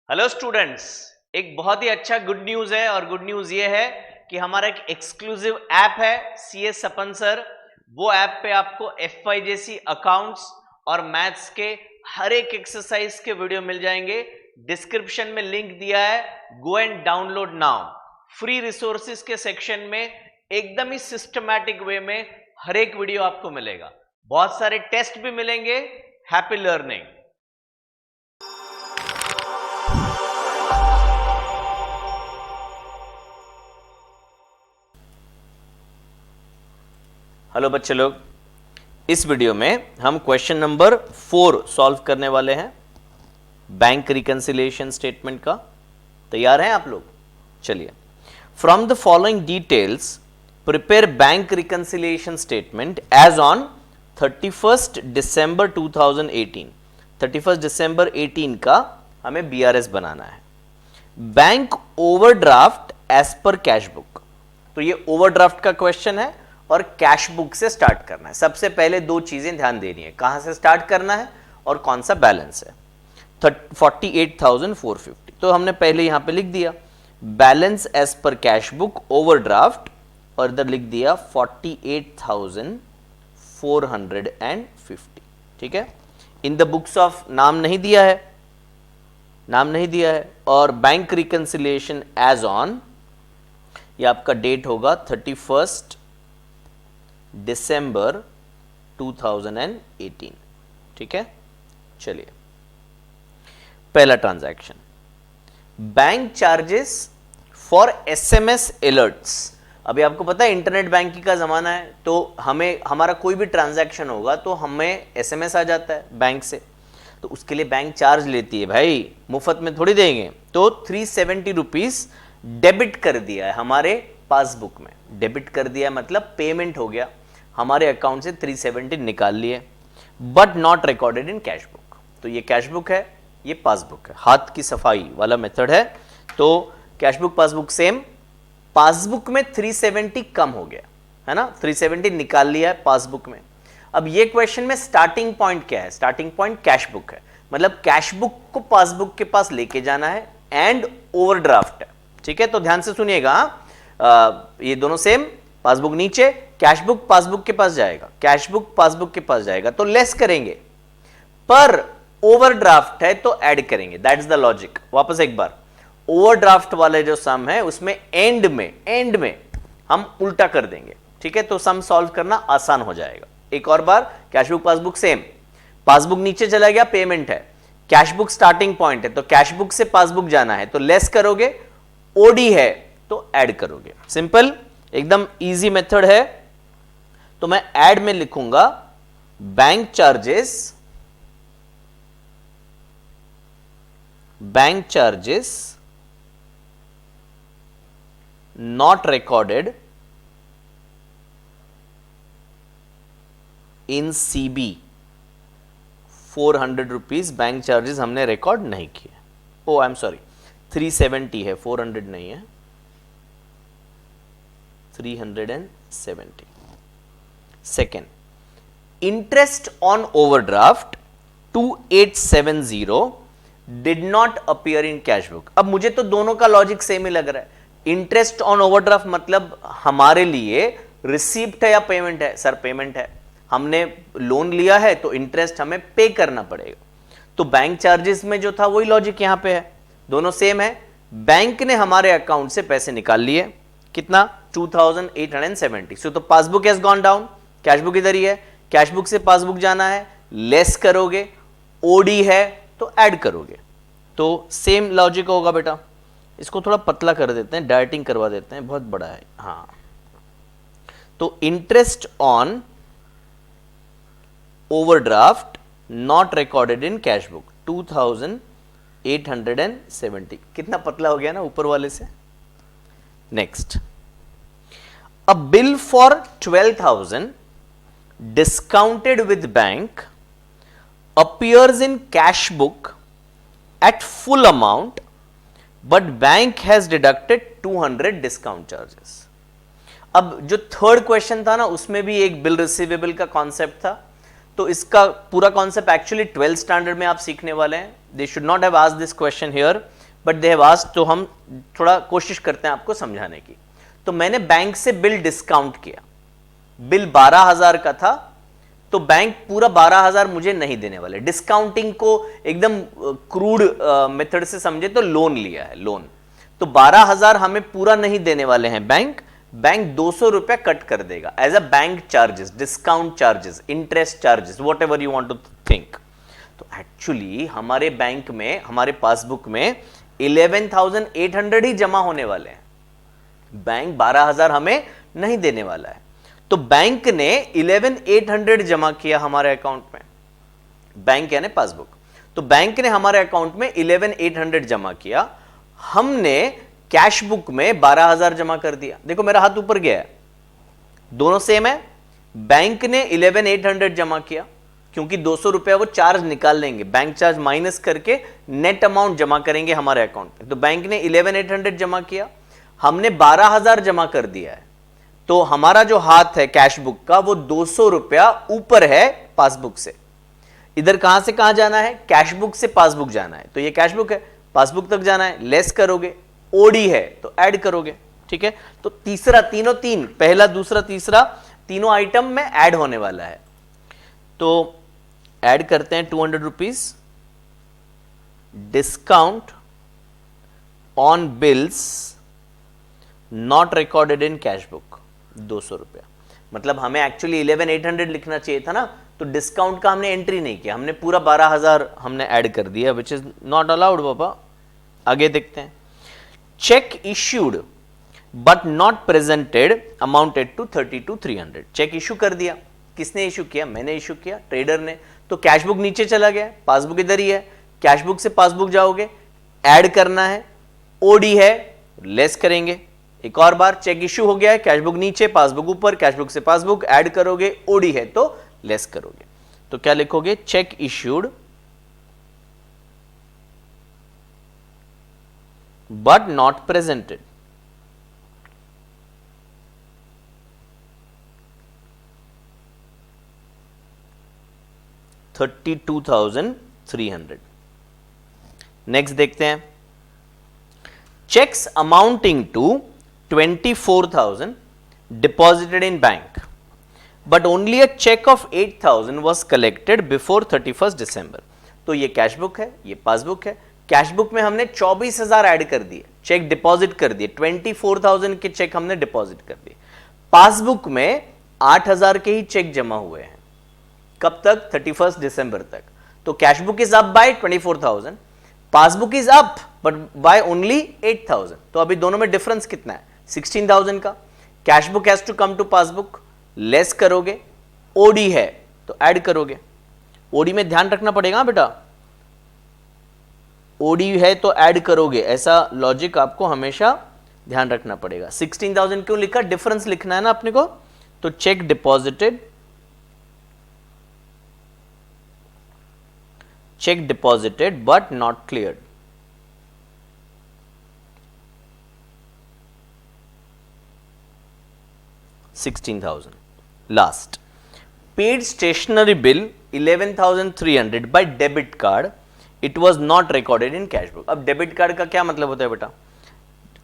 Hello students, एक बहुत ही अच्छा गुड न्यूज है और गुड न्यूज ये है कि हमारा एक एक्सक्लूसिव ऐप है CS सपन सर। वो ऐप पे आपको FYJC अकाउंट्स और मैथ्स के हर एक एक्सरसाइज के वीडियो मिल जाएंगे। डिस्क्रिप्शन में लिंक दिया है, go and download now. Free resources के सेक्शन में एकदम ही सिस्टमैटिक वे में हर एक वीडियो आपको मिलेगा। बहुत सारे टेस्ट भी मिलेंगे। Happy learning. हेलो बच्चे लोग, इस वीडियो में हम क्वेश्चन नंबर 4 सॉल्व करने वाले हैं बैंक रिकंसिलिएशन स्टेटमेंट का। तैयार हैं आप लोग? चलिए, from the following details prepare bank reconciliation statement as on 31 December 2018। 31 December 18 का हमें BRS बनाना है। Bank overdraft as per cash book. तो ये ओवरड्राफ्ट का क्वेश्चन है और कैश बुक से स्टार्ट करना है। सबसे पहले दो चीजें ध्यान देनी है, कहां से स्टार्ट करना है और कौन सा बैलेंस है। 48,450। तो हमने पहले यहां पे लिख दिया balance as per cash book overdraft और इधर लिख दिया 48,450। ठीक है, इन द बुक्स ऑफ नाम नहीं दिया है, नाम नहीं दिया है। और बैंक रिकंसिलिएशन एज ऑन, ये आपका डेट होगा 31 दिसंबर 2018। ठीक है, चलिए पहला transaction, bank charges for SMS alerts. अभी आपको पता है इंटरनेट बैंकिंग का जमाना है, तो हमें हमारा कोई भी ट्रांजैक्शन होगा तो हमें SMS आ जाता है बैंक से, तो उसके लिए बैंक चार्ज लेती है भाई, मुफ्त में थोड़ी देंगे। तो 370 रुपीज डेबिट कर दिया है हमारे पासबुक में। डेबिट कर दिया मतलब पेमेंट हो गया, हमारे अकाउंट से 370 निकाल लिए, but not recorded in cash book. तो ये कैश बुक है, ये पासबुक है, हाथ की सफाई वाला मेथड है। तो cash book passbook same, passbook में 370 कम हो गया है ना, 370 निकाल लिया है पासबुक में। अब ये क्वेश्चन में स्टार्टिंग पॉइंट क्या है? स्टार्टिंग पॉइंट कैश बुक है, मतलब कैश बुक को पासबुक के पास लेके जाना है एंड ओवरड्राफ्ट है। ठीक है, तो ध्यान से सुनिएगा, ये दोनों सेम, पासबुक नीचे, कैश बुक पासबुक के पास जाएगा, कैश बुक पासबुक के पास जाएगा तो लेस करेंगे, पर ओवरड्राफ्ट है तो ऐड करेंगे। That is the logic. वापस एक बार, ओवरड्राफ्ट वाले जो सम है उसमें एंड में हम उल्टा कर देंगे। ठीक है, तो सम सॉल्व करना आसान हो जाएगा। एक और बार, cash book passbook same, passbook नीचे चला गया, पेमेंट है, कैश बुक स्टार्टिंग पॉइंट है तो कैश बुक से पासबुक जाना है तो लेस करोगे, ओडी है तो ऐड करोगे। सिंपल, एकदम इजी मेथड है। तो मैं ऐड में लिखूंगा bank charges not recorded in CB। 400 rupees bank charges हमने रिकॉर्ड नहीं किए। ओ आई एम सॉरी, 370 है, 400 नहीं है, 370। Second, interest on overdraft 2870 did not appear in cash book. अब मुझे तो दोनों का लॉजिक सेम ही लग रहा है। इंटरेस्ट ऑन ओवरड्राफ्ट मतलब हमारे लिए रिसीप्ट है या पेमेंट है? सर पेमेंट है, हमने लोन लिया है तो इंटरेस्ट हमें पे करना पड़ेगा। तो बैंक चार्जेस में जो था वही लॉजिक यहां पे है, दोनों सेम है। बैंक ने हमारे अकाउंट से पैसे निकाल लिए, कितना? 2870। सो तो passbook has gone down, cash book इधर ही है, कैश बुक से पासबुक जाना है, लेस करोगे, ओडी है तो ऐड करोगे। तो सेम लॉजिक होगा बेटा। इसको थोड़ा पतला कर देते हैं, डायटिंग करवा देते हैं, बहुत बड़ा है। हाँ, तो interest on overdraft not recorded in cash book 2870। कितना पतला हो गया ना ऊपर वाले से। Next, a bill for 12,000 discounted with bank appears in cash book at full amount but bank has deducted 200 discount charges। अब जो थर्ड क्वेश्चन था ना उसमें भी एक बिल रिसीवेबल का कॉन्सेप्ट था, तो इसका पूरा कॉन्सेप्ट एक्चुअली 12th स्टैंडर्ड में आप सीखने वाले हैं. They should not have asked this question here, but they have asked, तो हम थोड़ा कोशिश करते हैं आपको समझाने की. तो मैंने बैंक से बिल डिस्काउंट किया, बिल 12,000 का था, तो बैंक पूरा 12,000 मुझे नहीं देने वाले. डिस्काउंटिंग को एकदम क्रूड मेथड से समझे तो लोन लिया है, लोन. तो 12,000 हमें पूरा नहीं देने वाले हैं बैंक. बैंक 200 रुपया कट कर देगा as a bank charges, discount charges, interest charges, whatever you want to think. तो एक्चुअली हमारे बैंक में, हमारे पासबुक में 11,800 ही जमा होने वाले हैं. बैंक 12,000 हमें नहीं देने वाला है. तो बैंक ने 11,800 जमा किया हमारे अकाउंट में, बैंक यानी पासबुक. तो बैंक ने हमारे अकाउंट में 11,800 जमा किया, हमने कैश बुक में 12,000 जमा कर दिया. देखो मेरा हाथ ऊपर गया है, दोनों सेम है. बैंक ने 11,800 जमा किया, क्योंकि 200 रुपया वो चार्ज निकाल लेंगे, बैंक चार्ज माइनस करके नेट अमाउंट जमा करेंगे हमारे अकाउंट में. तो बैंक ने 11,800 जमा किया, हमने 12,000 जमा कर दिया है. तो हमारा जो हाथ है कैश बुक का, वो 200 रुपया ऊपर है पासबुक से. इधर कहां से कहां जाना है? कैश बुक से पासबुक जाना है. तो ये कैश बुक है, पासबुक तक जाना है, लेस करोगे. ओडी है तो ऐड करोगे. ठीक है, तो तीसरा, तीनों तीन, पहला दूसरा तीसरा, तीनों आइटम में ऐड होने वाला है. तो ऐड करते हैं 200 rupees. Discount on bills not recorded in cash book, 200 रुपया. मतलब हमें एक्चुअली 11,800 लिखना चाहिए था ना, तो डिस्काउंट का हमने एंट्री नहीं किया, हमने पूरा 12,000 हमने ऐड कर दिया, विच इज नॉट अलाउड बाबा. आगे देखते हैं. Cheque issued but not presented amounted to 32,300. Cheque issue कर दिया. किसने इश्यू किया? मैंने इश्यू किया, ट्रेडर ने. तो कैश बुक नीचे चला गया, पासबुक इधर ही है. कैश बुक से पासबुक जाओगे, ऐड करना है, ओडी है, लेस करेंगे. एक और बार, चेक इश्यू हो गया है, कैश बुक नीचे, पासबुक ऊपर, कैश बुक से पासबुक, ऐड करोगे, ओडी है तो लेस करोगे. तो क्या लिखोगे? Cheque issued but not presented. $32,300. Next देखते हैं. Cheques amounting to 24,000 deposited in bank, but only a cheque of 8,000 was collected before 31st December. तो ये कैश बुक है, ये पासबुक है. कैश बुक में हमने 24,000 ऐड कर दिए, चेक डिपॉजिट कर दिए, 24,000 के चेक हमने डिपॉजिट कर दिए. पासबुक में 8,000 के ही चेक जमा हुए हैं. कब तक? 31st दिसंबर तक. तो cash book is up by 24,000, passbook is up but by only 8,000. तो अभी दोनों में डिफरेंस कितना है? 16,000 का. Cash book has to come to passbook, less करोगे, ओडी है तो ऐड करोगे. ओडी में ध्यान रखना पड़ेगा बेटा, ओडी है तो ऐड करोगे, ऐसा लॉजिक आपको हमेशा ध्यान रखना पड़ेगा. 16,000 क्यों लिखा? डिफरेंस लिखना है ना अपने को. तो cheque deposited, cheque deposited but not cleared. $16,000. Last, paid stationery bill 11,300 by debit card, it was not recorded in cash book. अब डेबिट कार्ड का क्या मतलब होता है बेटा?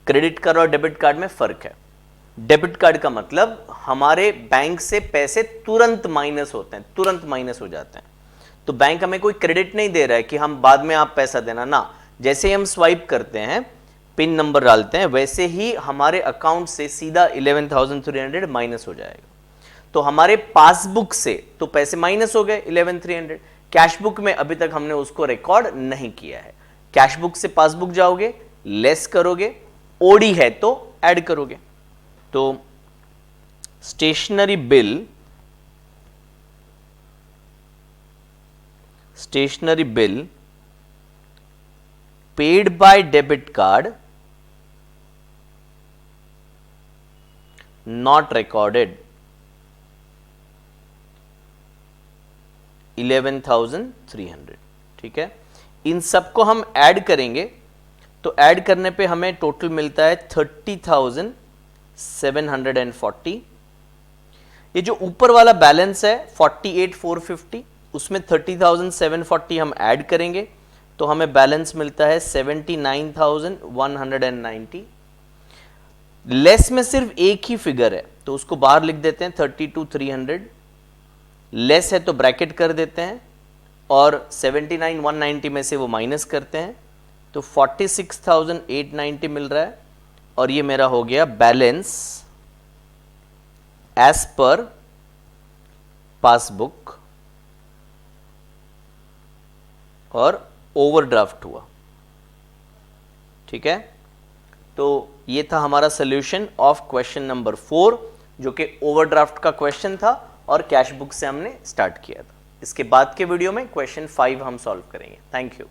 क्रेडिट कार्ड और डेबिट कार्ड में फर्क है. डेबिट कार्ड का मतलब हमारे बैंक से पैसे तुरंत माइनस होते हैं, तुरंत माइनस हो जाते हैं. तो बैंक हमें कोई क्रेडिट नहीं दे रहा है कि हम बाद में आप पैसा देना ना. जैसे ही हम स्वाइप करते हैं, पिन नंबर डालते हैं, वैसे ही हमारे अकाउंट से सीधा 11,300 माइनस हो जाएगा. तो हमारे पासबुक से तो पैसे माइनस हो गए 11,300. कैश बुक में अभी तक हमने उसको रिकॉर्ड नहीं किया है. कैश बुक से पासबुक जाओगे, लेस करोगे, ओडी है तो ऐड करोगे. तो stationery bill paid by debit card not recorded, 11,300. ठीक है, इन सबको हम ऐड करेंगे तो ऐड करने पे हमें टोटल मिलता है 30,740. ये जो ऊपर वाला बैलेंस है 48,450, उसमें 30,740 हम ऐड करेंगे तो हमें बैलेंस मिलता है 79,190। लेस में सिर्फ एक ही फिगर है तो उसको बाहर लिख देते हैं 32,300, लेस है तो ब्रैकेट कर देते हैं और 79,190 में से वो माइनस करते हैं तो 46,890 मिल रहा है और ये मेरा हो गया बैलेंस एज पर पासबुक और ओवरड्राफ्ट हुआ। ठीक है, तो ये था हमारा सॉल्यूशन ऑफ क्वेश्चन नंबर 4 जो कि ओवरड्राफ्ट का क्वेश्चन था और कैश बुक से हमने स्टार्ट किया था। इसके बाद के वीडियो में क्वेश्चन 5 हम सॉल्व करेंगे। Thank you.